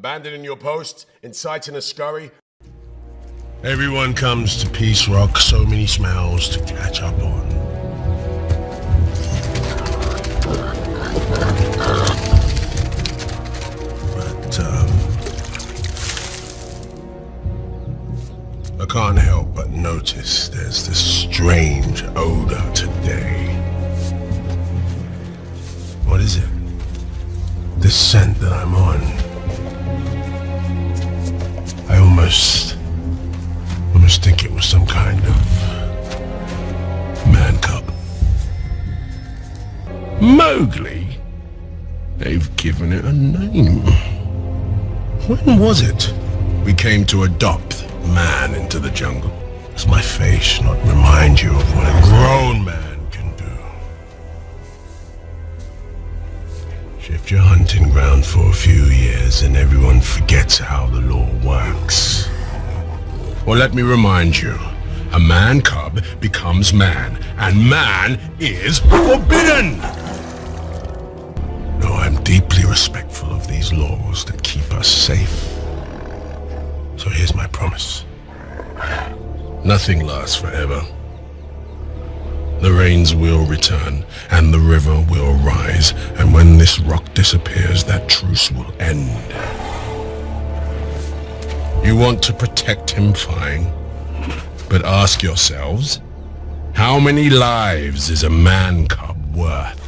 Abandoning your post, inciting a scurry. Everyone comes to Peace Rock, so many smells to catch up on. But, I can't help but notice there's this strange odor today. What is it? This scent that I'm on. I almost think it was some kind of man cub. Mowgli? They've given it a name. When was it we came to adopt man into the jungle? Does my face not remind you of what a grown man can do? Shift your hunting ground for a few years and everyone forgets how the law works. Or let me remind you, a man cub becomes man, and man is forbidden! No, I'm deeply respectful of these laws that keep us safe. So here's my promise. Nothing lasts forever. The rains will return, and the river will rise, and when this rock disappears, that truce will end. You want to protect him, fine. But ask yourselves, how many lives is a man cub worth?